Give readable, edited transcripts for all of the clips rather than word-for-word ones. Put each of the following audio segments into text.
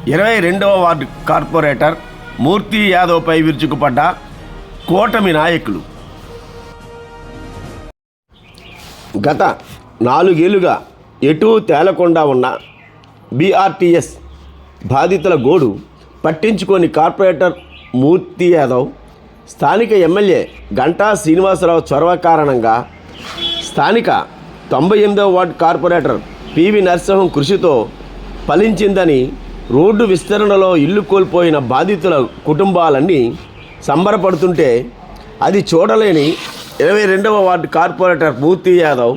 22వ ward corporator మూర్తి యాదవ్పై విరుచుకుపడ్డ కూటమి నాయకులు. గత 4 ఏళ్లుగా ఎటూ తేలకుండా ఉన్న బీఆర్టీఎస్ బాధితుల గోడు పట్టించుకొని కార్పొరేటర్ మూర్తి యాదవ్ స్థానిక ఎమ్మెల్యే గంటా శ్రీనివాసరావు చొరవ కారణంగా స్థానిక 98వ వార్డు కార్పొరేటర్ పివి నరసింహం కృషితో ఫలించిందని రోడ్డు విస్తరణలో ఇల్లు కోల్పోయిన బాధితుల కుటుంబాలన్నీ సంబరపడుతుంటే అది చూడలేని 22వ వార్డు కార్పొరేటర్ మూర్తి యాదవ్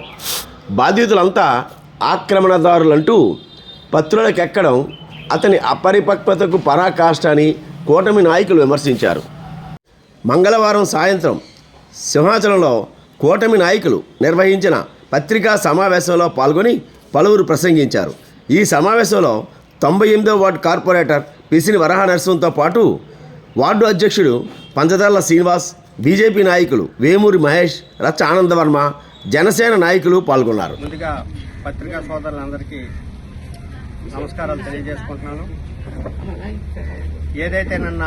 బాధితులంతా ఆక్రమణదారులంటూ పత్రులకెక్కడం అతని అపరిపక్వతకు పరాకాష్ట అని కూటమి నాయకులు విమర్శించారు. మంగళవారం సాయంత్రం సింహాచలంలో కూటమి నాయకులు నిర్వహించిన పత్రికా సమావేశంలో పాల్గొని పలువురు ప్రసంగించారు. ఈ సమావేశంలో 98వ వార్డు కార్పొరేటర్ పిసిని వరహ నరసింహంతో పాటు వార్డు అధ్యక్షుడు పంచదర్ల శ్రీనివాస్, బీజేపీ నాయకులు వేమూరి మహేష్, రచ్చ ఆనందవర్మ, జనసేన నాయకులు పాల్గొన్నారు. ముందుగా పత్రికా సోదరులందరికీ నమస్కారాలు తెలియజేసుకుంటున్నాను. ఏదైతే నిన్న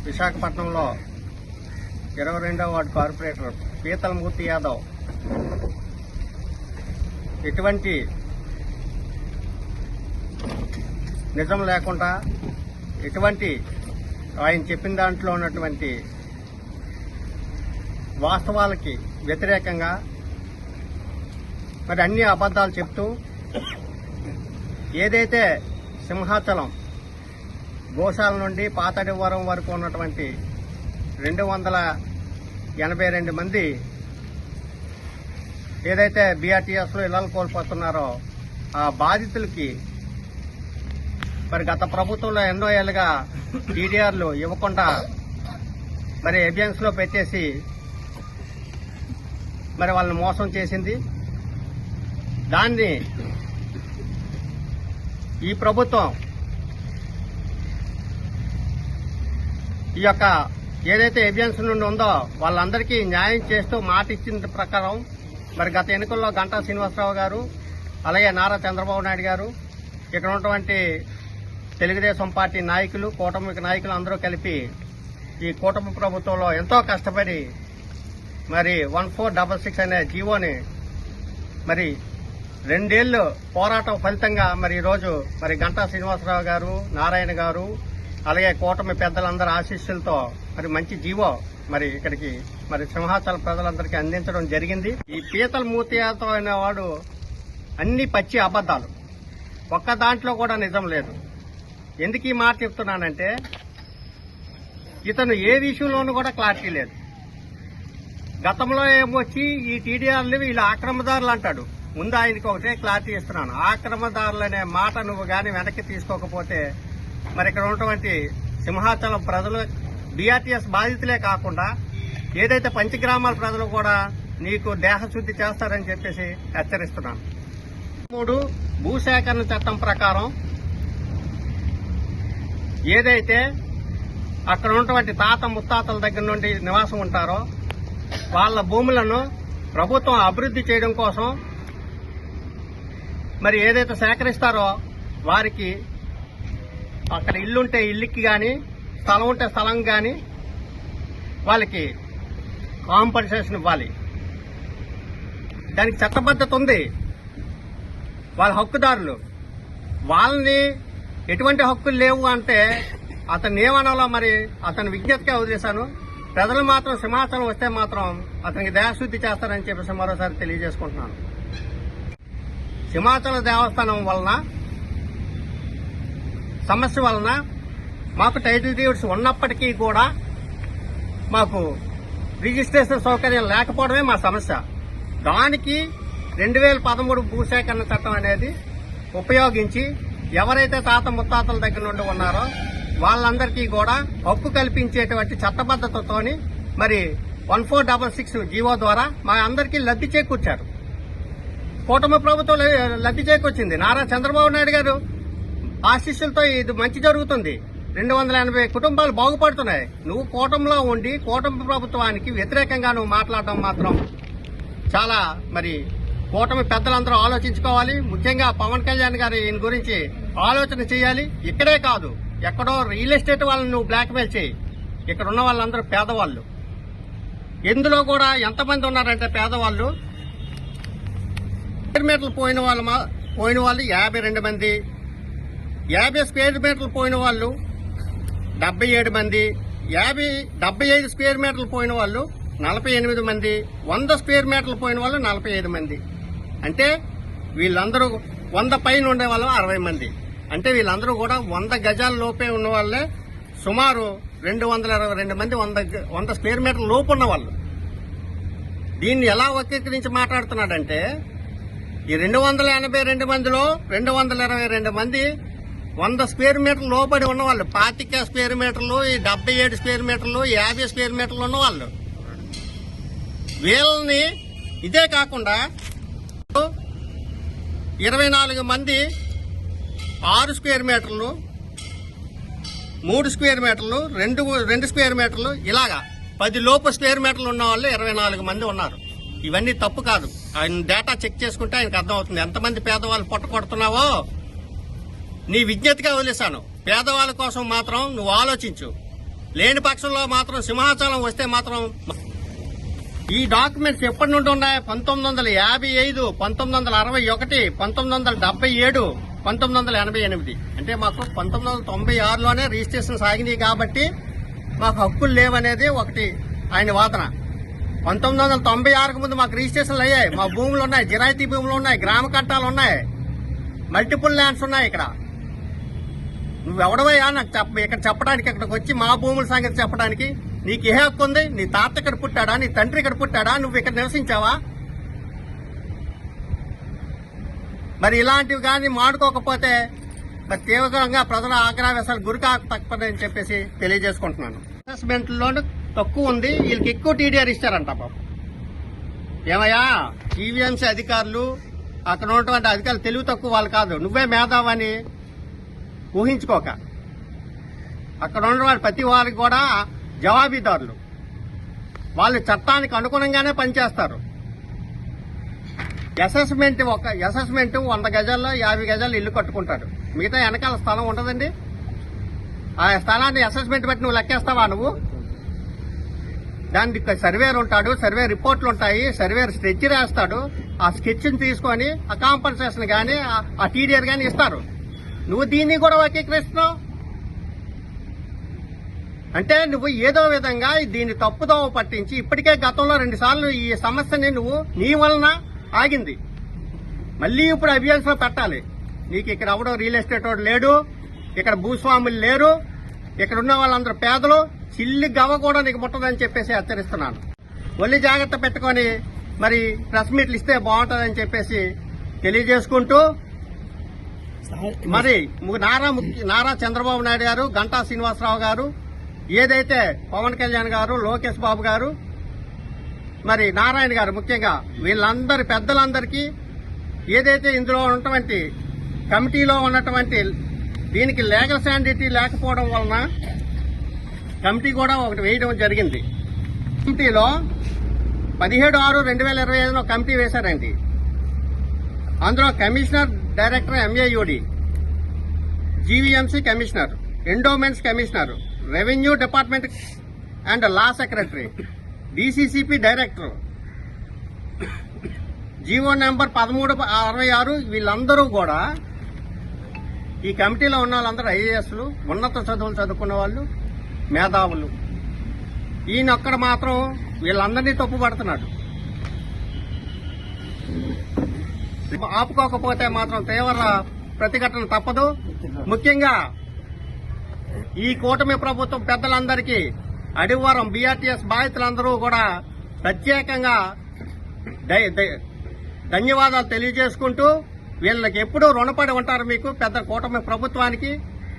విశాఖపట్నంలో 22వ వార్డు కార్పొరేటర్ పీతల మూర్తి యాదవ్ ఎటువంటి నిజం లేకుండా ఎటువంటి ఆయన చెప్పిన దాంట్లో ఉన్నటువంటి వాస్తవాలకి వ్యతిరేకంగా మరి అన్ని అబద్ధాలు చెప్తూ ఏదైతే సింహాచలం గోశాల నుండి పాతడివరం వరకు ఉన్నటువంటి 282 మంది ఏదైతే బీఆర్టీఎస్లో ఇళ్లను కోల్పోతున్నారో ఆ బాధితులకి మరి గత ప్రభుత్వంలో ఎన్నో ఏళ్లుగా టీడీఆర్లు ఇవ్వకుండా మరి ఎబియన్స్ లో పెట్టేసి మరి వాళ్ళని మోసం చేసింది. దాన్ని ఈ ప్రభుత్వం ఈ యొక్క ఏదైతే ఎబియన్స్ నుండి ఉందో వాళ్ళందరికీ న్యాయం చేస్తూ మాట ఇచ్చిన ప్రకారం మరి గత ఎన్నికల్లో గంటా శ్రీనివాసరావు గారు, అలాగే నారా చంద్రబాబు నాయుడు గారు, ఇక్కడ ఉన్నటువంటి తెలుగుదేశం పార్టీ నాయకులు, కూటమి నాయకులు అందరూ కలిపి ఈ కూటమి ప్రభుత్వంలో ఎంతో కష్టపడి మరి 1466 అనే జీవోని మరి 2 ఏళ్లు పోరాటం ఫలితంగా మరి ఈరోజు మరి గంటా శ్రీనివాసరావు గారు, నారాయణ గారు, అలాగే కూటమి పెద్దలందరి ఆశీస్సులతో మరి మంచి జీవో మరి ఇక్కడికి మరి సింహాచల ప్రజలందరికీ అందించడం జరిగింది. ఈ పీతల మూర్తి యాదవ్ అనేవాడు అన్ని పచ్చి అబద్దాలు, ఒక్క దాంట్లో కూడా నిజం లేదు. ఎందుకు ఈ మాట చెప్తున్నానంటే ఇతను ఏ విషయంలోనూ కూడా క్లారిటీ లేదు. గతంలో ఏమొచ్చి ఈ టీడీఆర్లు వీళ్ళు ఆక్రమణదారులు అంటాడు. ముందు ఆయనకి ఒకటే క్లారిటీ ఇస్తున్నాను. ఆక్రమణదారులు అనే మాట నువ్వు గాని వెనక్కి తీసుకోకపోతే మరి ఇక్కడ ఉన్నటువంటి సింహాచలం ప్రజలు బీఆర్టీఎస్ బాధితులే కాకుండా ఏదైతే పంచగ్రామాల ప్రజలు కూడా నీకు దేహశుద్ధి చేస్తారని చెప్పేసి హెచ్చరిస్తున్నాను. 3 భూసేకరణ చట్టం ప్రకారం ఏదైతే అక్కడ ఉన్నటువంటి తాత ముత్తాతల దగ్గర నుండి నివాసం ఉంటారో వాళ్ళ భూములను ప్రభుత్వం అభివృద్ధి చేయడం కోసం మరి ఏదైతే సేకరిస్తారో వారికి అక్కడ ఇల్లుంటే ఇల్లుకి గాని, స్థలం ఉంటే స్థలం గాని వాళ్ళకి కాంపన్సేషన్ ఇవ్వాలి. దానికి చట్టబద్ధత ఉంది. వాళ్ళ హక్కుదారులు, వాళ్ళని ఎటువంటి హక్కులు లేవు అంటే అతను ఏమనాలో మరి అతను విజ్ఞతగా వదిలేశాను. ప్రజలు మాత్రం సింహాచలం వస్తే మాత్రం అతనికి దేహశుద్ధి చేస్తారని చెప్పేసి మరోసారి తెలియజేసుకుంటున్నాను. సింహాచల దేవస్థానం వలన సమస్య వలన మాకు టైటిల్ డీడ్స్ ఉన్నప్పటికీ కూడా మాకు రిజిస్ట్రేషన్ సౌకర్యం లేకపోవడమే మా సమస్య. దానికి 2013 భూసేకరణ చట్టం అనేది ఉపయోగించి ఎవరైతే తాత ముత్తాతల దగ్గర నుండి ఉన్నారో వాళ్ళందరికీ కూడా హక్కు కల్పించేటువంటి చట్టబద్ధతతోని మరి 1466 జీవో ద్వారా మా అందరికీ లబ్ధి చేకూర్చారు. కూటమి ప్రభుత్వం లబ్ధి చేకూర్చింది. నారా చంద్రబాబు నాయుడు గారు ఆశీస్సులతో ఇది మంచి జరుగుతుంది. 280 కుటుంబాలు బాగుపడుతున్నాయి. నువ్వు కూటమిలో ఉండి కూటమి ప్రభుత్వానికి వ్యతిరేకంగా నువ్వు మాట్లాడడం మాత్రం చాలా మరి కూటమి పెద్దలందరూ ఆలోచించుకోవాలి. ముఖ్యంగా పవన్ కళ్యాణ్ గారు ఈయన గురించి ఆలోచన చేయాలి. ఇక్కడే కాదు, ఎక్కడో రియల్ ఎస్టేట్ వాళ్ళని నువ్వు బ్లాక్మెయిల్ చేయి. ఇక్కడ ఉన్న వాళ్ళందరూ పేదవాళ్ళు. ఇందులో కూడా ఎంతమంది ఉన్నారంటే పేదవాళ్ళు, స్క్వేర్ మీటర్లు పోయిన వాళ్ళు 52 మంది, 50 స్క్వేర్ మీటర్లు పోయిన వాళ్ళు 77 మంది, 75 స్క్వేర్ మీటర్లు పోయిన వాళ్ళు 48 మంది, 100 స్క్వేర్ మీటర్లు పోయిన వాళ్ళు 45 మంది. అంటే వీళ్ళందరూ 100 పైన ఉండే వాళ్ళు 60 మంది. అంటే వీళ్ళందరూ కూడా 100 గజాల లోపే ఉన్న వాళ్ళే సుమారు 222 మంది 100 స్క్వేర్ మీటర్ల లోపు ఉన్న వాళ్ళు. దీన్ని ఎలా వక్రీకరించి మాట్లాడుతున్నాడంటే ఈ 282 మందిలో 222 మంది 100 స్క్వేర్ మీటర్లు లోపడి ఉన్నవాళ్ళు, 25 స్క్వేర్ మీటర్లు, ఈ 77 స్క్వేర్ మీటర్లు, 50 స్క్వేర్ మీటర్లు ఉన్నవాళ్ళు. వీళ్ళని ఇదే కాకుండా 24 మంది 6 స్క్వేర్ మీటర్లు, 3 స్క్వేర్ మీటర్లు, 2 స్క్వేర్ మీటర్లు, ఇలాగా 10 లోపు స్క్వేర్ మీటర్లు ఉన్న వాళ్ళు 24 మంది ఉన్నారు. ఇవన్నీ తప్పు కాదు. ఆయన డేటా చెక్ చేసుకుంటే ఆయనకు అర్థమవుతుంది ఎంతమంది పేదవాళ్ళు పొట్టకొడుతున్నావో. నీ విజ్ఞతగా వదిలేశాను. పేదవాళ్ళ కోసం మాత్రం నువ్వు ఆలోచించు. లేని పక్షంలో మాత్రం సింహాచలం వస్తే మాత్రం ఈ డాక్యుమెంట్స్ ఎప్పటి నుండి ఉన్నాయి? 1955, 1961, 1977, 1988. అంటే మాకు 1996లోనే రిజిస్ట్రేషన్ సాగింది కాబట్టి మాకు హక్కులు లేవనేది ఒకటి ఆయన వాదన. 1996కు ముందు మాకు రిజిస్ట్రేషన్లు అయ్యాయి. మా భూములు ఉన్నాయి, జిరాయితీ భూములు ఉన్నాయి, గ్రామ కట్టాలు ఉన్నాయి, మల్టిపుల్ ల్యాండ్స్ ఉన్నాయి. ఇక్కడ నువ్వెవడవయ్యా నాకు ఇక్కడ చెప్పడానికి, ఇక్కడికి వచ్చి మా భూముల సంగతి చెప్పడానికి నీకు ఏ హక్కు ఉంది? నీ తాత ఇక్కడ పుట్టాడా? నీ తండ్రి ఇక్కడ పుట్టాడా? నువ్వు ఇక్కడ నివసించావా? మరి ఇలాంటివి కానీ మాడుకోకపోతే మరి తీవ్రంగా ప్రజల ఆగ్రహావేశాలు గురికాక తప్పదని చెప్పేసి తెలియజేసుకుంటున్నాను. అసెస్మెంట్లోనూ తక్కువ ఉంది, వీళ్ళకి ఎక్కువ టీడీఆర్ ఇచ్చారంట పాపం. ఏమయ్యా, ఈవీఎంసీ అధికారులు అక్కడ ఉన్నటువంటి అధికారులు తెలివి తక్కువ వాళ్ళు కాదు. నువ్వే మేధావని ఊహించుకోక. అక్కడ ఉన్నవాళ్ళు ప్రతి వారికి కూడా జవాబీదారులు. వాళ్ళు చట్టానికి అనుగుణంగానే పనిచేస్తారు. అసెస్మెంట్ 100 గజాల్లో 50 గజాలు ఇల్లు కట్టుకుంటాడు. మిగతా వెనకాల స్థలం ఉండదండి. ఆ స్థలాన్ని అసెస్మెంట్ బట్టి నువ్వు లెక్కేస్తావా? నువ్వు దానికి సర్వేర్ ఉంటాడు, సర్వే రిపోర్ట్లు ఉంటాయి, సర్వేర్ స్కెచ్ రాస్తాడు. ఆ స్కెచ్ని తీసుకొని ఆ కాంపన్సేషన్ కానీ ఆ టీడీఆర్ కానీ ఇస్తారు. నువ్వు దీన్ని కూడా వక్రీకరిస్తున్నావు. అంటే నువ్వు ఏదో విధంగా దీన్ని తప్పుదోవ పట్టించి ఇప్పటికే గతంలో 2 సార్లు ఈ సమస్యని నువ్వు నీ వలన ఆగింది. మళ్ళీ ఇప్పుడు అభియాన్స్ లో పెట్టాలి. నీకు ఇక్కడ ఎవడో రియల్ ఎస్టేట్ వాడు లేడు, ఇక్కడ భూస్వాములు లేరు, ఇక్కడ ఉన్న వాళ్ళందరూ పేదలు. చిల్లి గవ కూడా నీకు ముట్టదని చెప్పేసి హెచ్చరిస్తున్నాను. ఒళ్ళు జాగ్రత్త పెట్టుకొని మరి ప్రెస్ మీట్లు ఇస్తే బాగుంటుందని చెప్పేసి తెలియజేసుకుంటూ, మరి నారా చంద్రబాబు నాయుడు గారు, గంటా శ్రీనివాసరావు గారు, ఏదైతే పవన్ కళ్యాణ్ గారు, లోకేష్ బాబు గారు, మరి నారాయణ గారు, ముఖ్యంగా వీళ్ళందరి పెద్దలందరికీ ఏదైతే ఇందులో ఉన్నటువంటి కమిటీలో ఉన్నటువంటి దీనికి లీగల్ శాండిటీ లేకపోవడం వలన కమిటీ కూడా ఒకటి వేయడం జరిగింది. కమిటీలో 17/6/2025 కమిటీ వేశారండి. అందులో commissioner, director MAUD, GVMC commissioner, endowments commissioner, revenue department and law secretary, DCCP director, GO number 1366, వీళ్ళందరూ కూడా ఈ కమిటీలో ఉన్న వాళ్ళందరూ ఐఏఎస్లు, ఉన్నత చదువులు చదువుకున్న వాళ్ళు, మేధావులు. ఈయనొక్కడ మాత్రం వీళ్ళందరినీ తప్పుపడుతున్నాడు. ఆపుకోకపోతే మాత్రం తీవ్ర ప్రతిఘటన తప్పదు. ముఖ్యంగా ఈ కూటమి ప్రభుత్వం పెద్దలందరికీ, అడివారం బీఆర్టీఎస్ బాధితులందరూ కూడా ప్రత్యేకంగా ధన్యవాదాలు తెలియజేసుకుంటూ, వీళ్ళకి ఎప్పుడూ రుణపడి ఉంటారు మీకు పెద్ద కూటమి ప్రభుత్వానికి.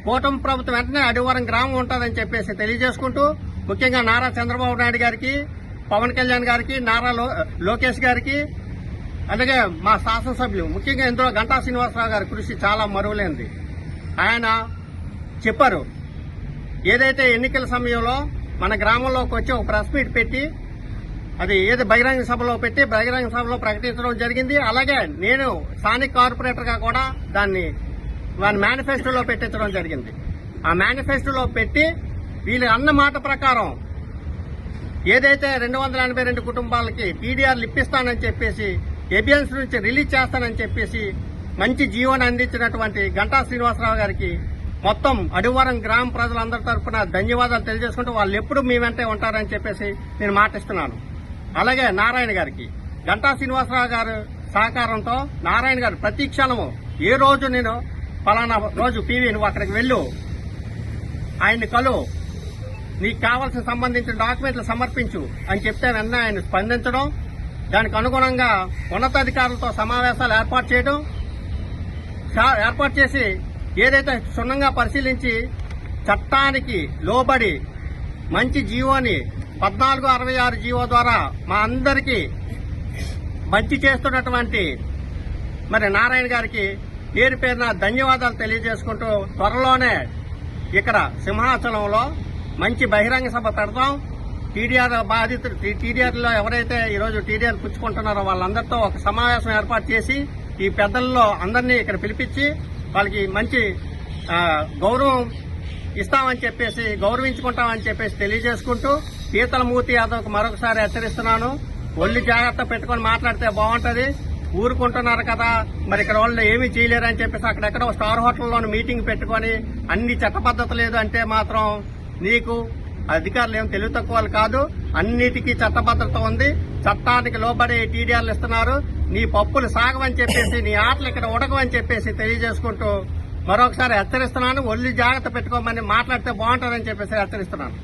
కూటమి ప్రభుత్వం వెంటనే అడివారం గ్రామం ఉంటుందని చెప్పేసి తెలియజేసుకుంటూ, ముఖ్యంగా నారా చంద్రబాబు నాయుడు గారికి, పవన్ కళ్యాణ్ గారికి, నారా లోకేష్ గారికి, అలాగే మా శాసనసభ్యులు, ముఖ్యంగా ఇందులో గంటా శ్రీనివాసరావు గారి కృషి చాలా మరువలేనిది. ఆయన చెప్పారు, ఏదైతే ఎన్నికల సమయంలో మన గ్రామంలోకి వచ్చి ఒక ప్రెస్ మీట్ పెట్టి అది ఏది బహిరంగ సభలో పెట్టి బహిరంగ సభలో ప్రకటించడం జరిగింది. అలాగే నేను స్థానిక కార్పొరేటర్ గా కూడా దాన్ని మేనిఫెస్టోలో పెట్టించడం జరిగింది. ఆ మేనిఫెస్టోలో పెట్టి వీళ్ళు అన్న మాట ప్రకారం ఏదైతే 282 కుటుంబాలకి పీడీఆర్లు ఇప్పిస్తానని చెప్పేసి ఏబిఎన్స్ నుంచి రిలీజ్ చేస్తానని చెప్పేసి మంచి జీవోని అందించినటువంటి గంటా శ్రీనివాసరావు గారికి మొత్తం అడివరం గ్రామ ప్రజలందరి తరఫున ధన్యవాదాలు తెలియజేసుకుంటూ వాళ్ళు ఎప్పుడు మీ వెంటే ఉంటారని చెప్పేసి నేను మాటిస్తున్నాను. అలాగే నారాయణ గారికి గంటా శ్రీనివాసరావు గారు సహకారంతో నారాయణ గారు ప్రతి క్షణము ఏ రోజు నేను పలానా రోజు పీవీ నువ్వు అక్కడికి వెళ్ళు, ఆయన్ని కలు, నీకు కావాల్సిన సంబంధించిన డాక్యుమెంట్లు సమర్పించు అని చెప్తే వెంటనే ఆయన స్పందించడం, దానికి అనుగుణంగా ఉన్నతాధికారులతో సమావేశాలు ఏర్పాటు చేసి ఏదైతే క్షుణ్ణంగా పరిశీలించి చట్టానికి లోబడి మంచి జీవోని 1466 జీవో ద్వారా మా అందరికీ మంచి చేస్తున్నటువంటి మరి నారాయణ గారికి పేరు పేరున ధన్యవాదాలు తెలియజేసుకుంటూ త్వరలోనే ఇక్కడ సింహాచలంలో మంచి బహిరంగ సభ పెడతాం. టీడీఆర్ బాధితులు టీడీఆర్లో ఎవరైతే ఈరోజు టీడీఆర్ పుచ్చుకుంటున్నారో వాళ్ళందరితో ఒక సమావేశం ఏర్పాటు చేసి ఈ పెద్దల్లో అందరినీ ఇక్కడ పిలిపించి వాళ్ళకి మంచి గౌరవం ఇస్తామని చెప్పేసి గౌరవించుకుంటామని చెప్పేసి తెలియజేసుకుంటూ పీతల మూర్తి యాదవ్కు మరొకసారి హెచ్చరిస్తున్నాను. ఒళ్ళు జాగ్రత్త పెట్టుకుని మాట్లాడితే బాగుంటది. ఊరుకుంటున్నారు కదా మరి ఇక్కడ వాళ్ళు ఏమీ చేయలేరని చెప్పేసి అక్కడెక్కడో స్టార్ హోటల్లోని మీటింగ్ పెట్టుకుని అన్ని చట్టబద్ధత లేదు అంటే మాత్రం నీకు అధికారులు ఏం తెలివి తక్కువ కాదు. అన్నిటికీ చట్టబద్ధత ఉంది. చట్టానికి లోబడి టీడీఆర్లు ఇస్తున్నారు. నీ పప్పులు సాగవని చెప్పేసి నీ ఆటలు ఇక్కడ ఉడకవని చెప్పేసి తెలియజేసుకుంటూ మరొకసారి హెచ్చరిస్తున్నాను. ఒళ్ళు జాగ్రత్త పెట్టుకోమని మాట్లాడితే బాగుంటుందని చెప్పేసి హెచ్చరిస్తున్నాను.